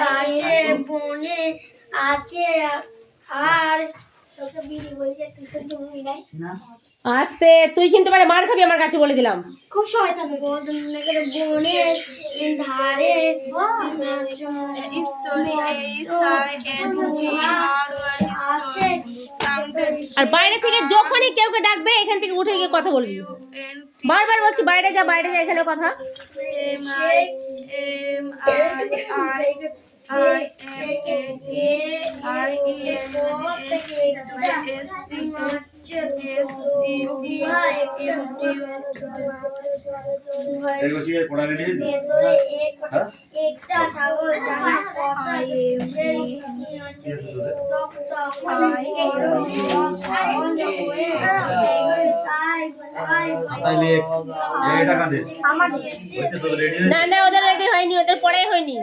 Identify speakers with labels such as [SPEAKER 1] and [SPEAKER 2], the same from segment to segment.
[SPEAKER 1] পাশে বনে আছে আর
[SPEAKER 2] আস্তে, তুই কিন্তু মানে মার খাবি আমার কাছে বলে দিলাম।
[SPEAKER 1] খুব শয়তান বনে ধারে আছে।
[SPEAKER 2] আর বাইরে থেকে যখনই কেউ কে ডাকবে এখান থেকে উঠে গিয়ে কথা বলবি। বারবার বলছি বাইরে যা, বাইরে যা, এখানে কথা।
[SPEAKER 1] একটা ছাগল
[SPEAKER 2] না না, ওদের রেডি হয়নি, ওদের পড়াই হয়নি।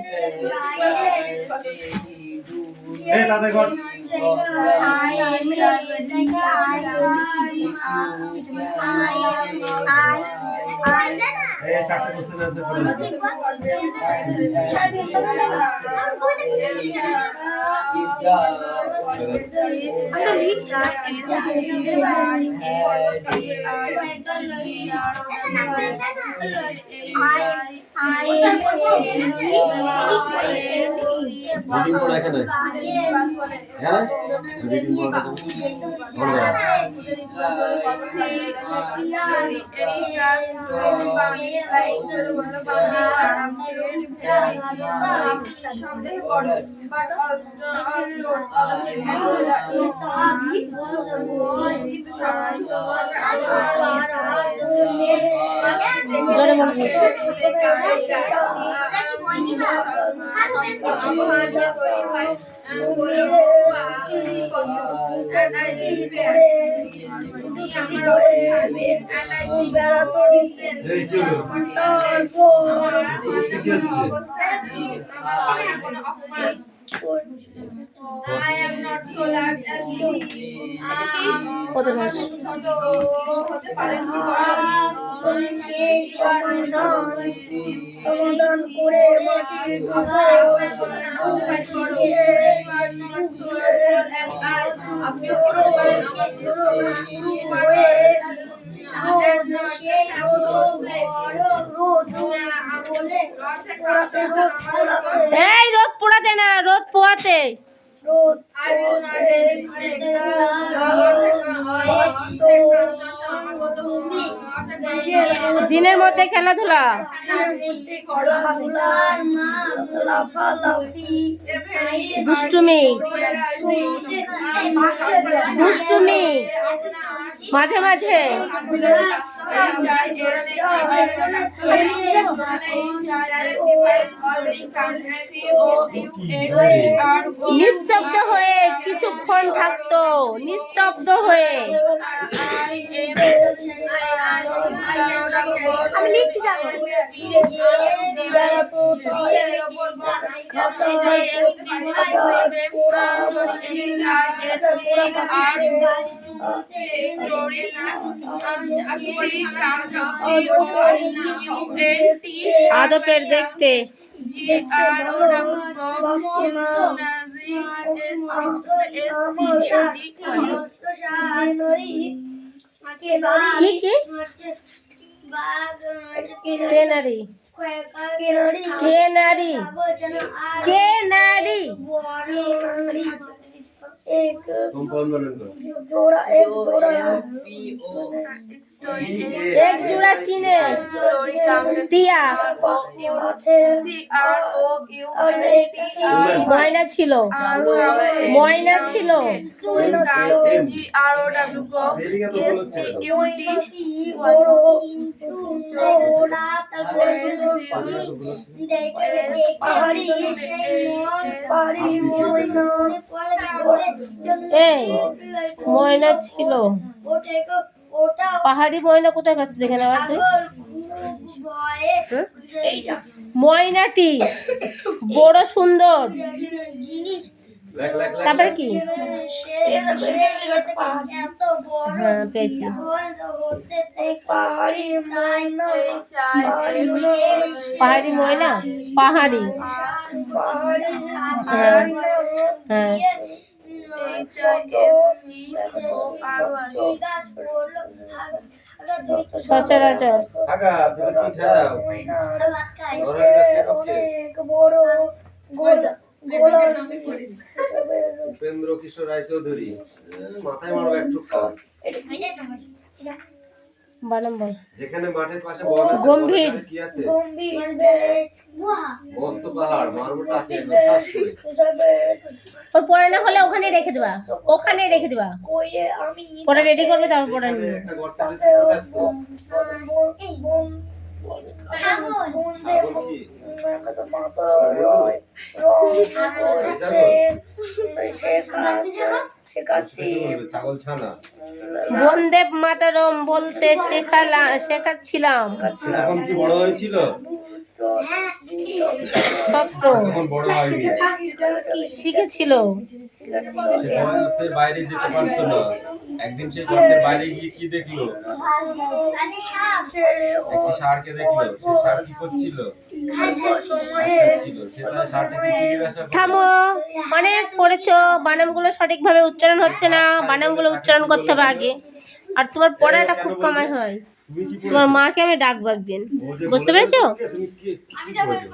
[SPEAKER 2] এই রোদ পোড়াতে না, রোদ পোয়াতে। দিনের মধ্যে খেলাধুলা, দুষ্টুমি দুষ্টুমি মাঝে মাঝে। নিস্তব্ধ হয়ে কিছুক্ষণ থাকতো, নিস্তব্ধ হয়ে।
[SPEAKER 1] আমি লিখতে যাবো।
[SPEAKER 2] আদপের দেখতে কি কি কেনারি কেনারি কেনারি
[SPEAKER 1] एक जोड़ा
[SPEAKER 2] एक जोड़ा चीने টিয়া ময়না ছিল ময়না ছিল এই ময়না ছিল পাহাড়ি ময়না কোথায় পাচ্ছে দেখে না ময়নাটি বড় সুন্দর তারপরে কি?
[SPEAKER 1] এত বড়
[SPEAKER 2] হ্যাঁ, পেয়েছি।
[SPEAKER 1] পাহাড়ি ময়না
[SPEAKER 2] পাহাড়ি ময়না, পাহাড়ি। হ্যাঁ হ্যাঁ। সচরাচর
[SPEAKER 3] উপেন্দ্র কিশোর রায়চৌধুরী মাথায় মারবে এক ঠুকা।
[SPEAKER 2] বানাম বল।
[SPEAKER 3] যেখানে মাঠের পাশে বন আছে,
[SPEAKER 2] গম্ভীর।
[SPEAKER 3] বনের কি আছে? মস্ত পাহাড়, মারবো টাকে ঠাস করে।
[SPEAKER 2] ওর পড়ে না হলে ওখানে রেখে দিবা, ওখানে রেখে দিবা। পরে রেডি করবে তারপর পড়ে নিবে।
[SPEAKER 3] একটা গর্তের ভিতরে রাখবো। ছাগল কি? ছাগল ছানা।
[SPEAKER 2] বন্দেব মাতরম বলতে শেখাচ্ছিলাম।
[SPEAKER 3] এখন কি বড় হয়েছিল?
[SPEAKER 2] সত্য
[SPEAKER 3] এখন বড় হয়নি।
[SPEAKER 2] শিখেছিল।
[SPEAKER 3] সে গর্তের বাইরে যেতে পারতো না। একদিন সে গর্তের বাইরে গিয়ে কি দেখলো? একটি ষাঁড়কে দেখলো। সে ষাঁড় কি করছিল?
[SPEAKER 2] থামো, অনেক পড়েছো, বানামগুলো সঠিকভাবে উচ্চারণ হচ্ছে না, বানামগুলো উচ্চারণ করতে হবে আগে। আর তোমার পড়াটা খুব কমাই হয়। তোমার মাকে আমি ডাকবো একদিন, বুঝতে পেরেছো?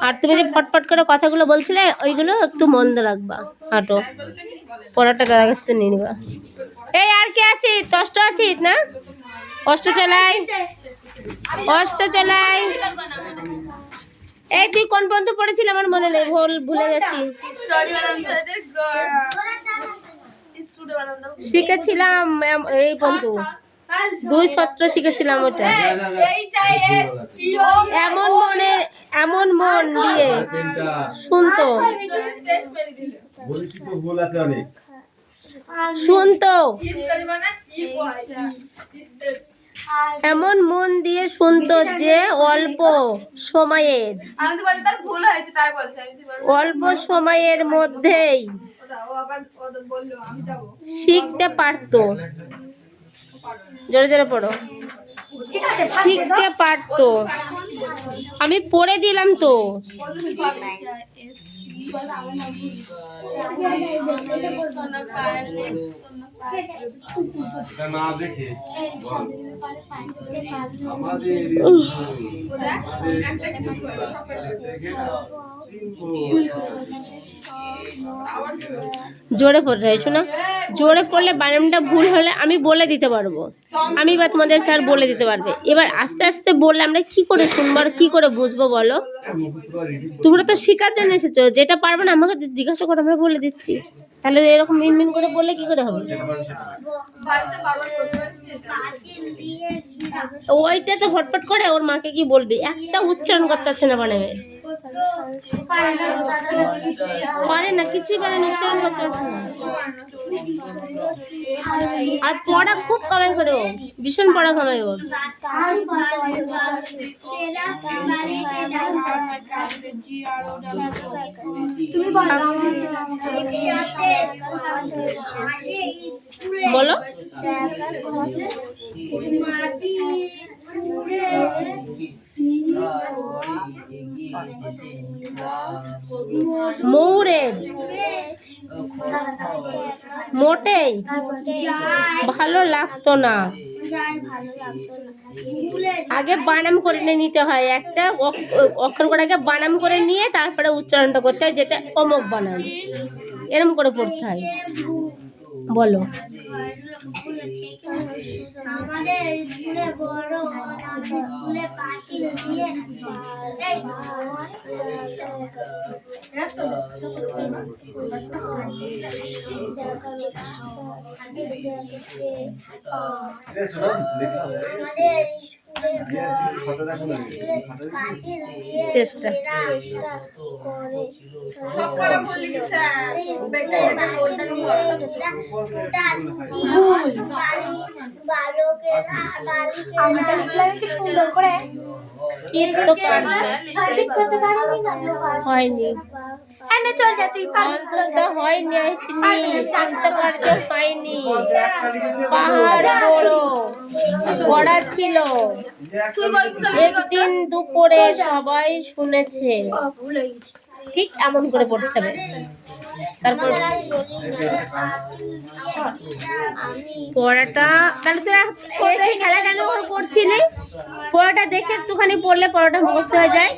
[SPEAKER 2] আর তুমি যে ফটফট করে কথাগুলো বলছিলে ওইগুলো একটু মন্দ রাখবা। হাঁটো, পড়াটা তার কাছ থেকে নিয়ে নিবা। এই আর কে আছিস? কষ্ট আছিস না? কষ্ট চলাই, কষ্ট চলাই। এই তুই কোন পর্যন্ত পড়েছিল আমার মনে নেই, ভুলে গেছি। শিখেছিলাম এই পর্যন্ত 2 ছত্র শিখেছিলাম ওটা। এমন মন দিয়ে শুনতো, শুনতো, এমন মন দিয়ে শুনতো যে অল্প সময়ের মধ্যেই শিখতে পারতো। জোরে জোরে পড়ো। শিখতে পারতো। আমি পড়ে দিলাম তো।
[SPEAKER 3] না দেখে
[SPEAKER 2] জোরে পড়ে শোনা, জোরে পড়লে বানানটা ভুল হলে আমি বলে দিতে পারবো, আমি বা তোমাদের স্যার বলে দিতে পারবে। এবার আস্তে আস্তে বললে আমরা কি করে শুনবো আর কি করে বুঝবো বলো? তোমরা তো শেখার জন্য এসেছো, যেটা পারবে না আমাকে জিজ্ঞাসা করো, আমরা বলে দিচ্ছি। তাহলে এরকম মিনমিন করে বললে কি করে হবে? ওইটা তো ফটফট করে ওর মাকে কি বলবি, একটা উচ্চারণ করতে পারছে না বানাবে, পারে না, কিছুই পারে না, উচ্চারণ করতে পারছে না। আর পড়া খুব কমাই করে ও, ভীষণ পড়া কমাই ও। বলো। মৌরের মোটেই ভালো লাগতো না। আগে বানাম করে নিতে হয়, একটা অক্ষর করে আগে বানাম করে নিয়ে তারপরে উচ্চারণটা করতে হয়, যেটা অমুক বানান, এরকম করে পড়তে হয়। বলো।
[SPEAKER 1] আমাদের স্কুলে বড় স্কুলে পাঁচিল দিয়ে
[SPEAKER 2] চেষ্টা
[SPEAKER 1] সুন্দর করে
[SPEAKER 2] হয়নি।
[SPEAKER 1] এনে চল যা তুই
[SPEAKER 2] অন্তত হয়নি আসেনি, অন্তকার্য হয়নি। পাহাড় বড় পড়া ছিল, একদিন দুপুরে সবাই শুনেছে।
[SPEAKER 1] ভুলে গেছি
[SPEAKER 2] ঠিক এমন করে পড়তে হবে। তারপর পড়াটা তাহলে তুই এসে খেলা কেন করে পড়ছিলি? পড়াটা দেখে একটুখানি পড়লে পড়াটা মুখস্থ হয়ে যায়।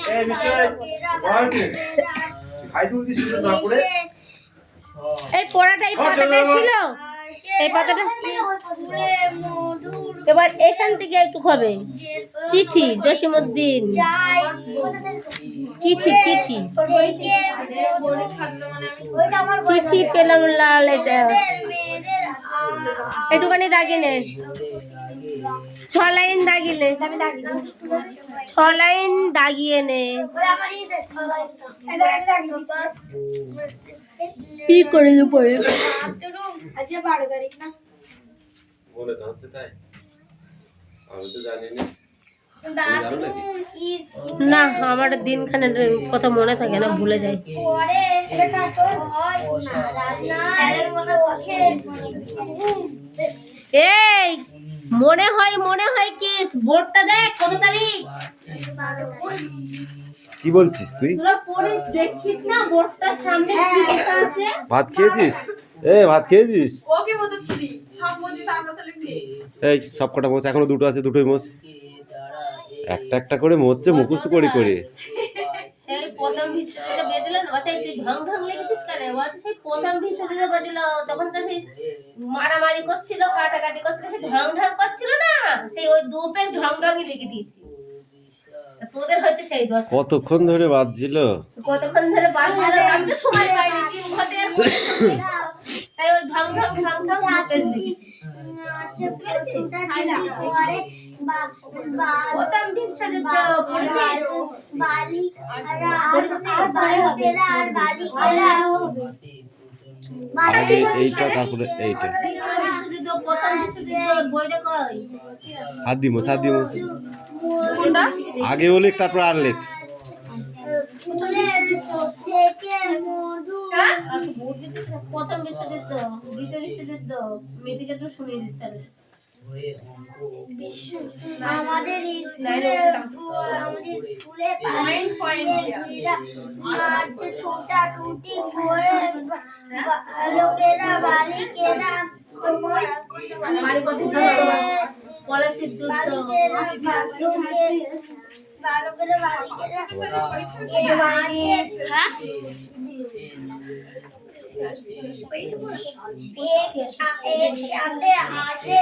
[SPEAKER 2] এই পড়াটা এই পাতাটাই ছিল, এই পাতাটা। এবার এখান থেকে একটু হবে চিঠি, জসিমউদ্দিন চিঠি, চিঠি চিঠি পেলাম লাল, এটা একটুখানি দাগিয়ে নে, 6 লাইন দাগিলে, 6 লাইন দাগিয়ে নে। কি করে পড়ে
[SPEAKER 1] আজকে 12 তারিখ না?
[SPEAKER 3] বলে তো হচ্ছে তাই, আমি তো জানি না।
[SPEAKER 2] না, আমার দিনখানের কথা মনে থাকে না, ভুলে যাই। এই মনে হয় কি, বোর্ডটা দেখ কত তারিখ।
[SPEAKER 3] কি বলছিস তুই?
[SPEAKER 2] তোরা পড়িস, দেখছিস না বোর্ডটার সামনে কি লেখা আছে?
[SPEAKER 3] ভাত খেয়েছিস? ভাত খেয়েছিস?
[SPEAKER 4] ওকে মতো ছিলি সব মজুদ আমরা তো লিখবি।
[SPEAKER 3] এই সব কটা মোচ, এখনো দুটো আছে, দুটোই মোচ। একটা একটা করে মোচছে মুখস্থ করে করে।
[SPEAKER 2] সেই প্রথম বিশ্বযুদ্ধে বেদিল না, আচ্ছা তুই ঢং ঢং লেগেছিস কেন? বলছে সেই প্রথম বিশ্বযুদ্ধে বেদিল, তখন তো সেই মারামারি করছিল, কাটাকাটি করছিল, সেই ঢং ঢং করছিল না, সেই ওই 2 পেজ ঢং ঢংই লিখে দিয়েছি। তা তোদের হচ্ছে সেই দোষ।
[SPEAKER 3] কতক্ষণ ধরে বাজছিল?
[SPEAKER 2] কতক্ষণ ধরে বাজছিল, আমি তো সময় পাইনি, 3 ঘন্টার তাই ওই ঢং ঢং 2 পেজ লিখেছি। প্রথম বিশ্বযুদ্ধ পড়েছি,
[SPEAKER 3] আগে এইটা, তারপরে এইটা।
[SPEAKER 2] বিশ্বযুদ্ধ, প্রথম বিশ্বযুদ্ধ বইটা কই?
[SPEAKER 3] হাত দি মোচ, হাত দি মোচ।
[SPEAKER 4] কোনটা?
[SPEAKER 3] আগে ও লেখ, তারপর আর লেখ।
[SPEAKER 4] হ্যাঁ?
[SPEAKER 2] প্রথম বিশ্বযুদ্ধ, দ্বিতীয় বিশ্বযুদ্ধ, মেয়েটিকে তো শুনিয়ে দিতে হবে।
[SPEAKER 1] আমাদের স্কুলে ছোটা ছুটি করে লোকেরা বালিকেরা
[SPEAKER 2] পলাশির যুদ্ধ,
[SPEAKER 1] বালকেরা বালিকেরা একসাথে আসে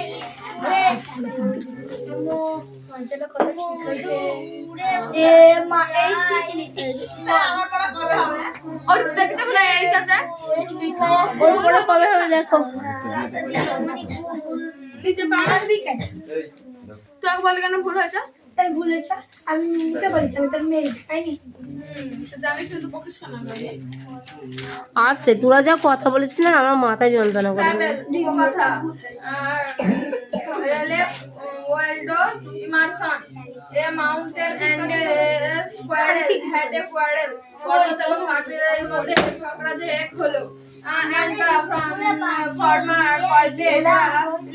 [SPEAKER 4] আমার পড়া কবে হবে? ওর দেখতে বলে এই চাচা
[SPEAKER 2] ওর পরে কবে হবে দেখো।
[SPEAKER 4] নিচে বাংলার বিকেট তোকে বলে কেন ভুল হয়েছে?
[SPEAKER 1] তাই ভুলেছ, আমি মুখে বলেছি, আমি তোর মেয়ে খাইনি।
[SPEAKER 4] তো জানিস শুধু বকিস কেন?
[SPEAKER 2] আসতে তোরা যা কথা বলেছিস না, আমার মাথায় যন্ত্রণা করে।
[SPEAKER 4] ট্রাভেল ও কথা আর Ralph Waldo Emerson a mountain and a squirrel had a quarrel পর্বত এবং কাঠবিড়ালির মধ্যে ঝগড়া যে এক হলো and farmer called it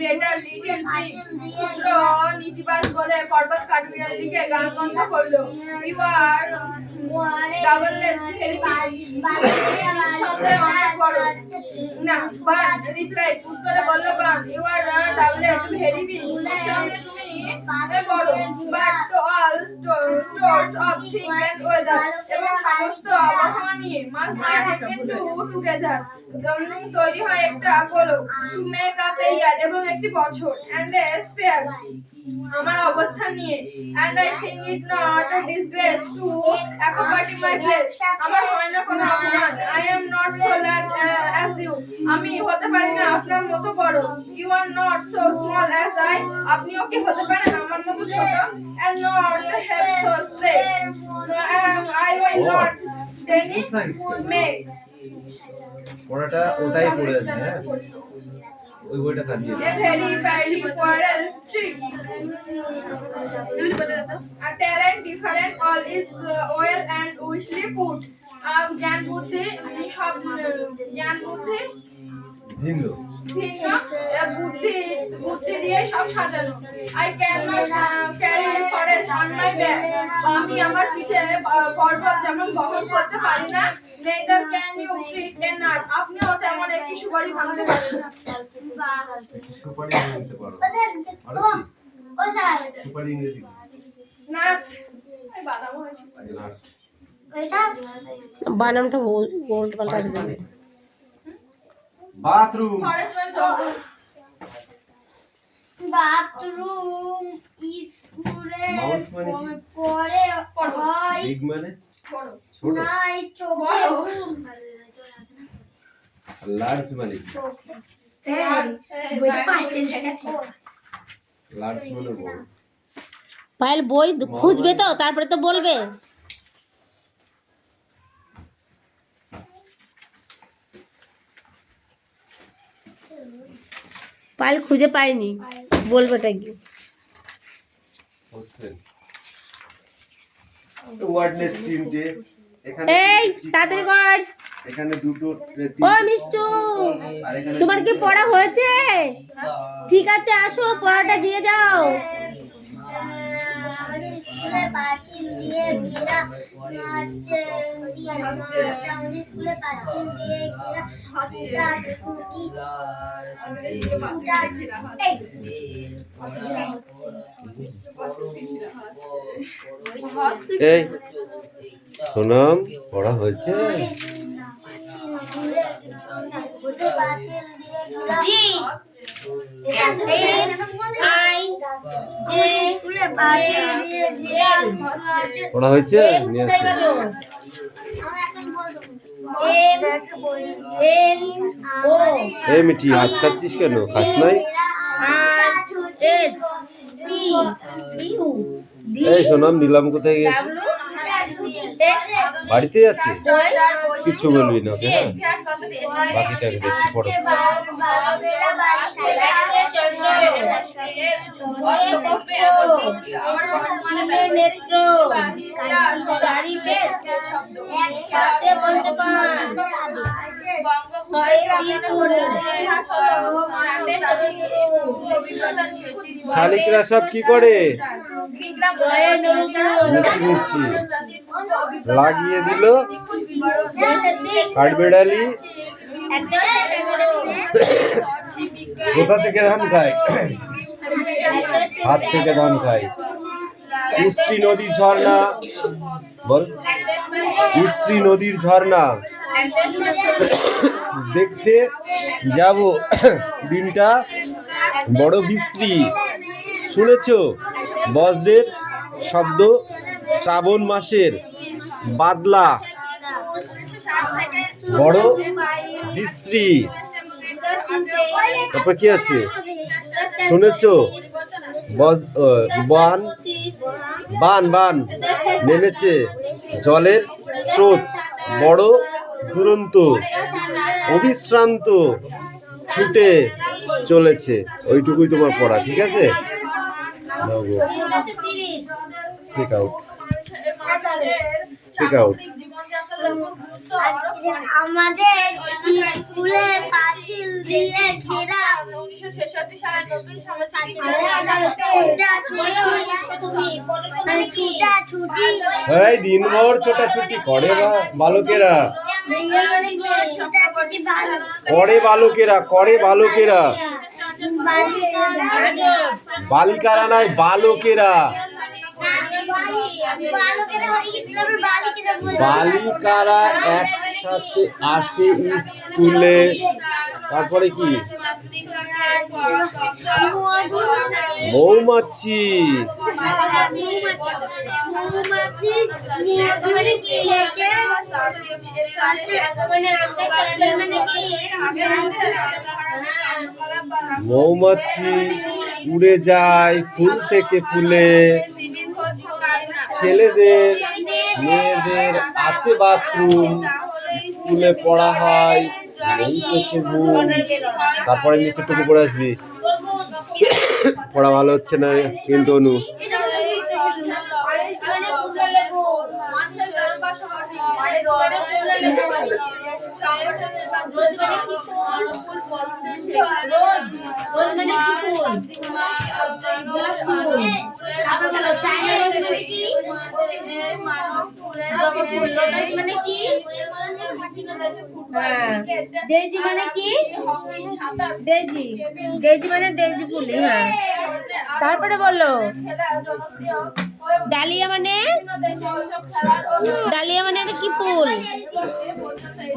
[SPEAKER 4] later little tree ক্ষুদ্র নীতিবাদ বলে পর্বত কাঠবিড়ালিকে গান বন্ধ করলো। You are doubtless very big নিঃসন্দেহে অনেক বড় না বান রিপ্লাইড উত্তরে বলল Bun you are doubtless very big নিঃসন্দেহে তুমি বড় but to all sorts of thing and weather এবং সমস্ত আবহাওয়া নিয়ে মাস টেকেন টু টুগেদার তৈরি হয় একটা গোলক টু মেক আপ এ ইয়ার এবং একটি বছর এন্ড এ স্পেয়ার আমার অবস্থান নিয়ে and I think it not a disgrace to accompany my place আমার হয় না কোনো অপমান I am not so large as you আমি হতে পারি না আপনার মতো বড় you are not so small as I আপনিও কি হতে পারেন আমার মতো ছোট and not have so straight I will not Denny make
[SPEAKER 3] পড়াটা ওটাই পড়ে আছে। হ্যাঁ, ওই বইটা কাটিয়ে
[SPEAKER 4] a very badly quarrel streak a talent different all is well and wishly put জ্ঞান বুদ্ধি সব জ্ঞান বুদ্ধি
[SPEAKER 3] ভিন্ন
[SPEAKER 4] ভিন্ন বুদ্ধি দিয়ে সব সাজানো। I can not carry forest on my back. আমি আমার পিঠে পর্বত যেমন বহন করতে পারি না, neither can you brick a nut. আপনিও তেমন একটি সুপারি ভাঙতে পারেন না।
[SPEAKER 3] সুপারি বলতে পারো সুপারি ইংরেজি
[SPEAKER 4] নাট এই বাদাম হয় সুপারি।
[SPEAKER 2] বানামটা গোল্ড পাল্টা দেবে।
[SPEAKER 3] বাথরুম
[SPEAKER 4] ফরেস্ট মানে জঙ্গল।
[SPEAKER 1] বাথরুম স্কুলে
[SPEAKER 3] মাউন্ট মানে কি?
[SPEAKER 1] পরে হয়
[SPEAKER 3] বিগ মানে
[SPEAKER 4] বড়
[SPEAKER 3] ছোট,
[SPEAKER 1] নাই চোখে
[SPEAKER 3] লার্জ মানে কি? লার্জ মানে বড়।
[SPEAKER 2] পায়েল বই খুঁজবে তো, তারপরে তো বলবে। পায়েল খুঁজে পাইনি, বলবেটা কি?
[SPEAKER 3] ওয়ার্ডনেস তিনটে এখানে
[SPEAKER 2] এই তাড়াতাড়ি কর।
[SPEAKER 3] এখানে দুটো
[SPEAKER 2] ও মিষ্টু,
[SPEAKER 3] আর এখানে
[SPEAKER 2] তোমার কি পড়া হয়েছে? ঠিক আছে, আসো পড়াটা দিয়ে যাও।
[SPEAKER 1] আমাদের স্কুলে পাঁচিল দিয়ে ঘেরা আমাদের স্কুলে পাঁচিল দিয়ে ঘেরা
[SPEAKER 3] এই সোনাম পড়া হয়েছে?
[SPEAKER 2] জি
[SPEAKER 3] পড়া হয়েছে? নিয়ে আসো। এই মিঠি হাত খাচ্ছিস কেন? খাস নাই? এই সোনাম নিলাম কোথায় গেছে? বাড়িতে আছে? কিছু বলবি না ওকে, হ্যাঁ? বাকিটাকে দেখছি পড়ো। শালিকরা সব কি করে? মিছি লাগিয়ে দিল কাঠবেড়ালি। কোথা থেকে ধান খায়? হাত থেকে ধান খায়। উশ্রী নদীর ঝর্ণা বল। উশ্রী নদীর ঝর্ণা দেখতে যাব, দিনটা বড় বিশ্রী। শুনেছো বজ্রের শব্দ, শ্রাবণ মাসের বাদলা বড় বিশ্রী। তারপর কি আছে? শুনেছো বান বান বান নেমেছে, জলের স্রোত বড় দুরন্ত, অবিশ্রান্ত ছুটে চলেছে। ওইটুকুই তোমার পড়া, ঠিক আছে? Speak out, speak out.
[SPEAKER 1] আমাদের স্কুলে পাঁচিল দিয়ে ঘেরা
[SPEAKER 4] 1966 সালে নতুন সমাজ
[SPEAKER 1] ছুটি
[SPEAKER 3] এই দিনভর ছোটাছুটি করে বালকেরা, করে বালকেরা, করে বালকেরা, বালিকারা নয় বালকেরা। বালিকারা একসাথে আসে স্কুলে। তারপরে কি? মৌমাছি, মৌমাছি উড়ে যায় ফুল থেকে ফুলে। ছেলেদের মেয়েদের আছে বাথরুম, স্কুলে পড়া হয় এই চোখে ঘুম। তারপরে নিচেটুকু পড়ে আসবি। পড়া ভালো হচ্ছে না কিন্তু অনু।
[SPEAKER 2] ডেইজি মানে কি? ডেইজি, ডেইজি মানে ডেইজি ফুল। হ্যাঁ, তারপরে বললো ডালিয়া মানে? ডালিয়া মানে এটা কি ফুল?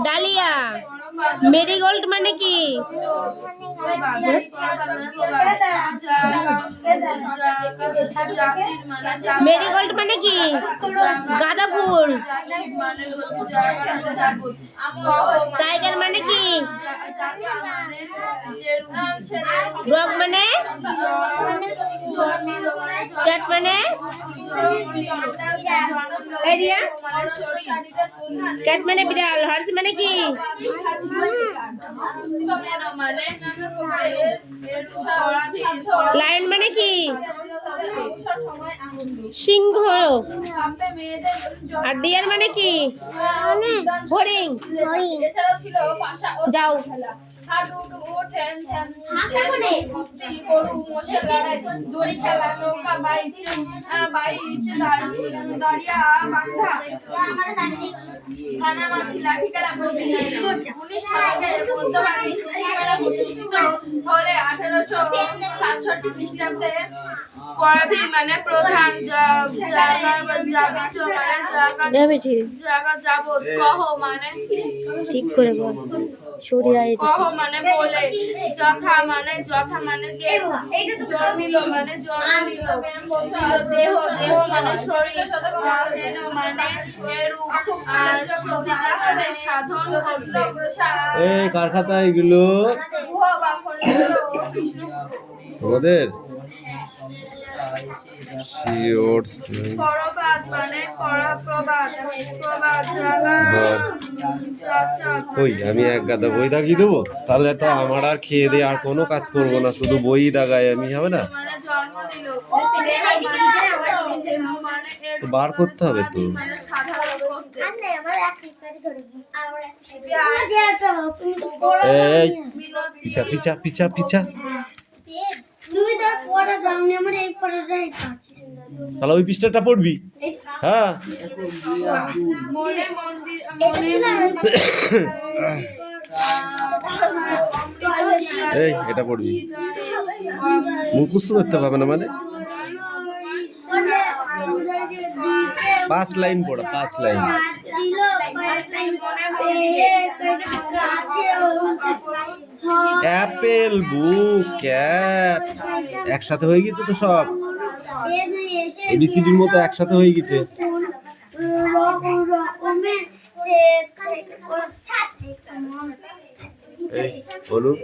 [SPEAKER 2] ডালিয়া। মেরিগোল্ড মানে কি? মেরিগোল্ড মানে কি? গাঁদা ফুল। টাইগার মানে কি? ডগ মানে? ক্যাট মানে? এরিয়া? ক্যাট মানে বিড়াল। হর্স মানে কি? লায়ন মানে কি? সিংহ। আর ডিয়ার মানে কি? হরিণ। যাও।
[SPEAKER 4] দড়ি খেলা, নৌকা বাইচ, দাঁড়িয়া বাঁধা, কানামাছি, লাঠি খেলা প্রভৃতি। 19 শতকের মধ্যভাগে মেলা প্রতিষ্ঠিত হলে 1867 খ্রিস্টাব্দে পরাধীন মানে প্রধান জায়গা যাবত, কহ মানে
[SPEAKER 2] ঠিক করে বল।
[SPEAKER 4] কহ মানে বলে, যথা মানে যে জন্মিল মানে জন্মিল, দেহ মানে শরীর, মানে এরূপ, আর সুবিধা মানে সাধন করলে।
[SPEAKER 3] এই কার খাতা এগুলো? আমাদের
[SPEAKER 4] প্রবাদ মানে প্রবাদ জায়গা।
[SPEAKER 3] ওই আমি এক গাদা বই দাগিয়ে দেবো, তাহলে তো আমার আর খেয়ে দিয়ে আর কোনো কাজ করবো না, শুধু বই দাগাই আমি, হবে না? তো বার করতে হবে তো। এই পিছা পিছা পিছা পিছা, তাহলে ওই পৃষ্ঠাটা পড়বি। হ্যাঁ, এই এটা পড়বি, মুখস্থ করতে পারবে না মানে 5 লাইন পড়া, 5 লাইন। অ্যাপেল, বুক, ক্যাট একসাথে হয়ে গেছে তো, সব এবিসিডির মতো একসাথে হয়ে গেছে। এই বলুন।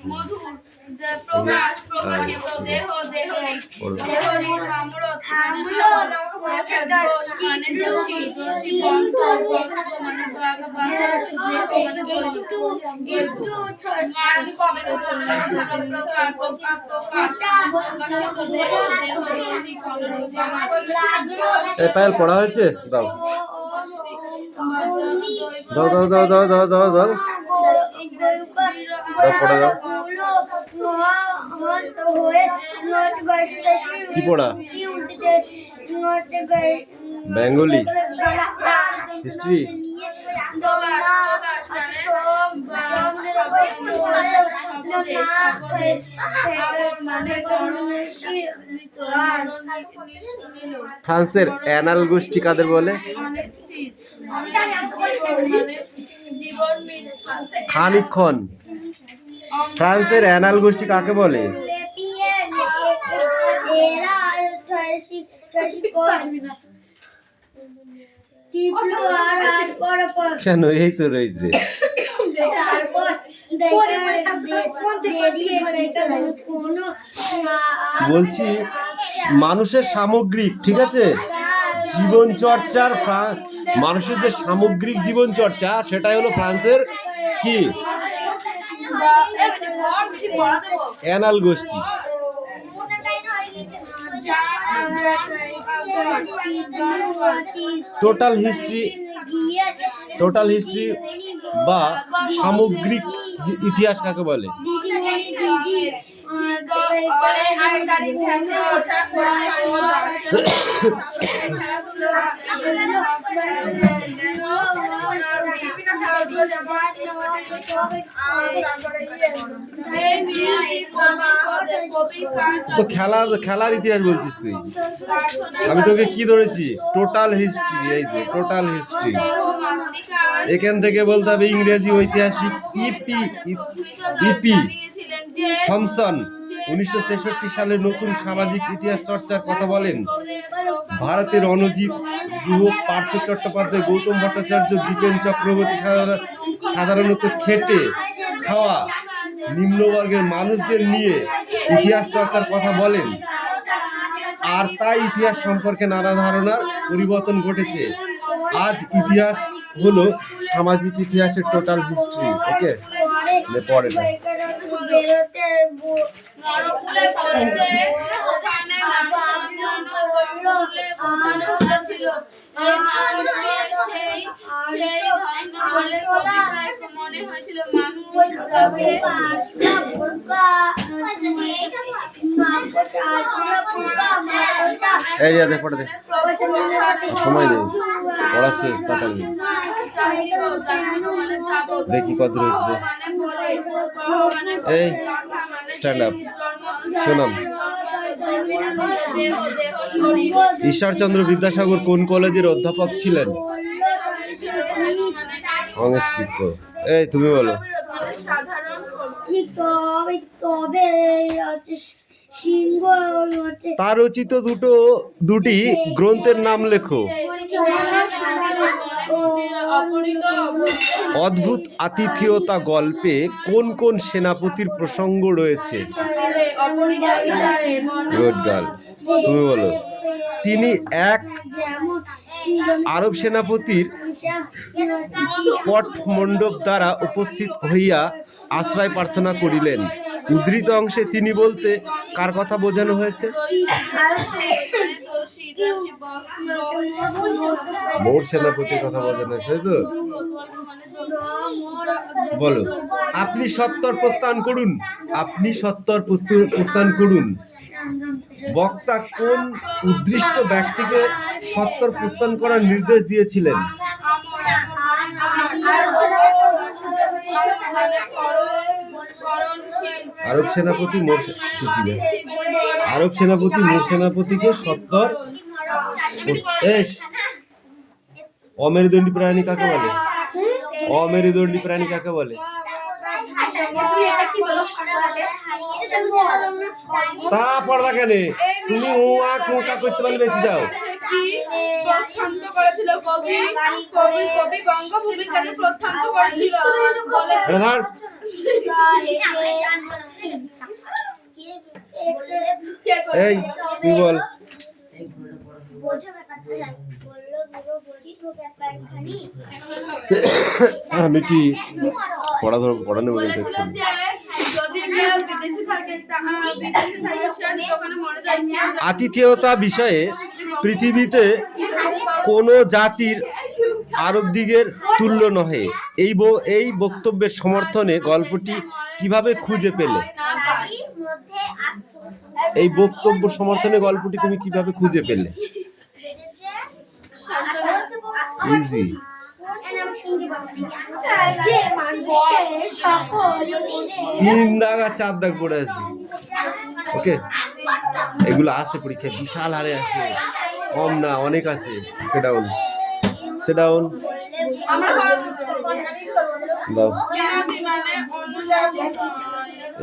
[SPEAKER 4] মধু প্রকাশ, প্রকাশিত, দেহ, দেহরি,
[SPEAKER 3] পায়েল পড়া হয়েছে? দাও দাও দাও দাও দাও দাও দাও দাও পড়া দাও। কি পড়া? Bengali history. ফ্রান্সের অ্যানাল গোষ্ঠী কাদের বলে? খানিকক্ষণ। ফ্রান্সের অ্যানাল গোষ্ঠী কাকে বলে? কেন, এই তো রয়েছে। বলছি মানুষের সামগ্রিক, ঠিক আছে, জীবন চর্চার, মানুষের যে সামগ্রিক জীবন চর্চা, সেটাই হলো ফ্রান্সের কি অ্যানাল গোষ্ঠী। টোটাল হিস্ট্রি বা সামগ্রিক ইতিহাস কাকে বলে? তো খেলার ইতিহাস বলছিস তুই, আমি তোকে কি ধরেছি? Total history. এই যে টোটাল হিস্ট্রি, এখান থেকে বলতে হবে ইংরেজি ঐতিহাসিক ইপি থমসন 1966 সালে নতুন সামাজিক ইতিহাস চর্চার কথা বলেন। ভারতের অনুজিৎ গুহ, পার্থ চট্টোপাধ্যায়, গৌতম ভট্টাচার্য, দীপেন চক্রবর্তী সাধারণত খেটে খাওয়া নিম্নবর্গের মানুষদের নিয়ে ইতিহাস চর্চার কথা বলেন, আর তাই ইতিহাস সম্পর্কে নানা ধারণার পরিবর্তন ঘটেছে। আজ ইতিহাস হলো সামাজিক ইতিহাসের টোটাল হিস্ট্রি। ওকে, পরে পড়ে দে, সময় নেই, পড়া শেষ তাড়াতাড়ি। দেখি কত রয়েছে। এই স্ট্যান্ড আপ, শোনাম। ঈশ্বরচন্দ্র বিদ্যাসাগর কোন কলেজের অধ্যাপক ছিলেন? সংস্কৃত। এই তুমি বলো। তার রচিত দুটি গ্রন্থের নাম লেখো। অদ্ভুত আতিথেয়তা গল্পে কোন কোন সেনাপতির প্রসঙ্গ রয়েছে? গুড গার্ল, তুমি বলো। তিনি এক আরব সেনাপতির পট মণ্ডপ দ্বারা উপস্থিত হইয়া আশ্রয় প্রার্থনা করিলেন। উদ্ধৃত অংশে তিনি বলতে কার কথা বোঝানো হয়েছে? মোর সেনাপতির কথা বোঝানো হয়েছে তো। বলো। আপনি সত্তর প্রস্থান করুন। আপনি সত্তর প্রস্থান করুন। বক্তা কোন উদ্দিষ্ট ব্যক্তিকে সত্তর প্রস্থান করার নির্দেশ দিয়েছিলেন? আরব সেনাপতি মোর সেনাপতিকে সত্তর। অমেরুদণ্ডী প্রাণী কাকে বলে? অমেরুদণ্ডী প্রাণী কাকে বলে? তা পড়বা কেন? তুমি করতে পারলে বেঁচে যাও। এই তুই বল। আমি কি পড়ানো বলতে আতিথেয়তা বিষয়ে পৃথিবীতে কোনো জাতির আরবদিগের তুল্য নহে। এই বক্তব্যের সমর্থনে গল্পটি কিভাবে খুঁজে পেলে? এই বক্তব্য সমর্থনে গল্পটি তুমি কিভাবে খুঁজে পেলে? ইজি। 3 দাগ আর 4 দাগ পড়ে আসবে। ওকে, এগুলো আসে পরীক্ষায়, বিশাল হারে আসে, কম না, অনেক আসে। সেডাউন দাও।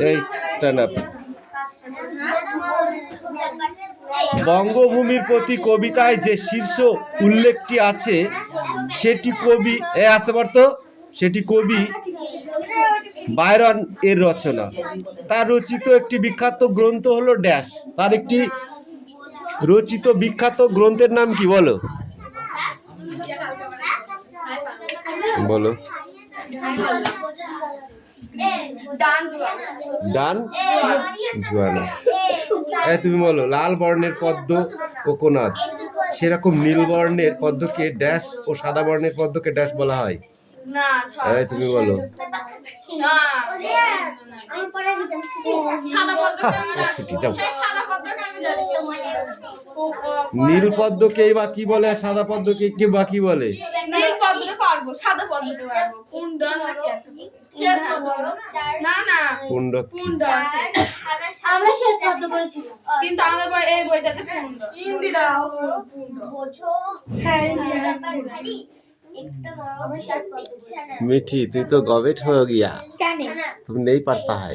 [SPEAKER 3] এই স্ট্যান্ড আপ। বঙ্গভূমির প্রতি কবিতায় যে শীর্ষ উল্লেখটি আছে সেটি কবি বায়রন এর রচনা। তার রচিত একটি বিখ্যাত গ্রন্থ হলো ড্যাশ। তার একটি রচিত বিখ্যাত গ্রন্থের নাম কি বলো? বলো। ডান জুয়ানা। তুমি বলো লাল বর্ণের পদ্ম কোকোনাট, সেরকম নীল বর্ণের পদ্মকে ড্যাশ ও সাদা বর্ণের পদ্মকে ড্যাশ বলা হয়।
[SPEAKER 4] না
[SPEAKER 3] তুমি বলো।
[SPEAKER 4] না
[SPEAKER 3] ছুটি যাও।
[SPEAKER 4] সাদা পদ্মকে আমি জানি।
[SPEAKER 3] নীল পদ্মকেই বা কি বলে, আর সাদা পদ্মকে কে বা কি বলে?
[SPEAKER 4] নীল পদ্মটা পারবো, সাদা পদ্মটা পারবো। পুন্ডন নাকি একটা শ্বেত পদ্ম। না না
[SPEAKER 3] পুণ্ড
[SPEAKER 4] পুন্ডন।
[SPEAKER 1] আমরা শ্বেত পদ্ম বলেছিলাম।
[SPEAKER 4] কিন্তু আমার এই বইটাতে পুন্ডন। ইন্দিরা
[SPEAKER 1] হ্যাঁ
[SPEAKER 3] মিঠি তুই তো গবেট হয়ে গিয়া,
[SPEAKER 1] কেন
[SPEAKER 3] তুমি নেই পারতা है।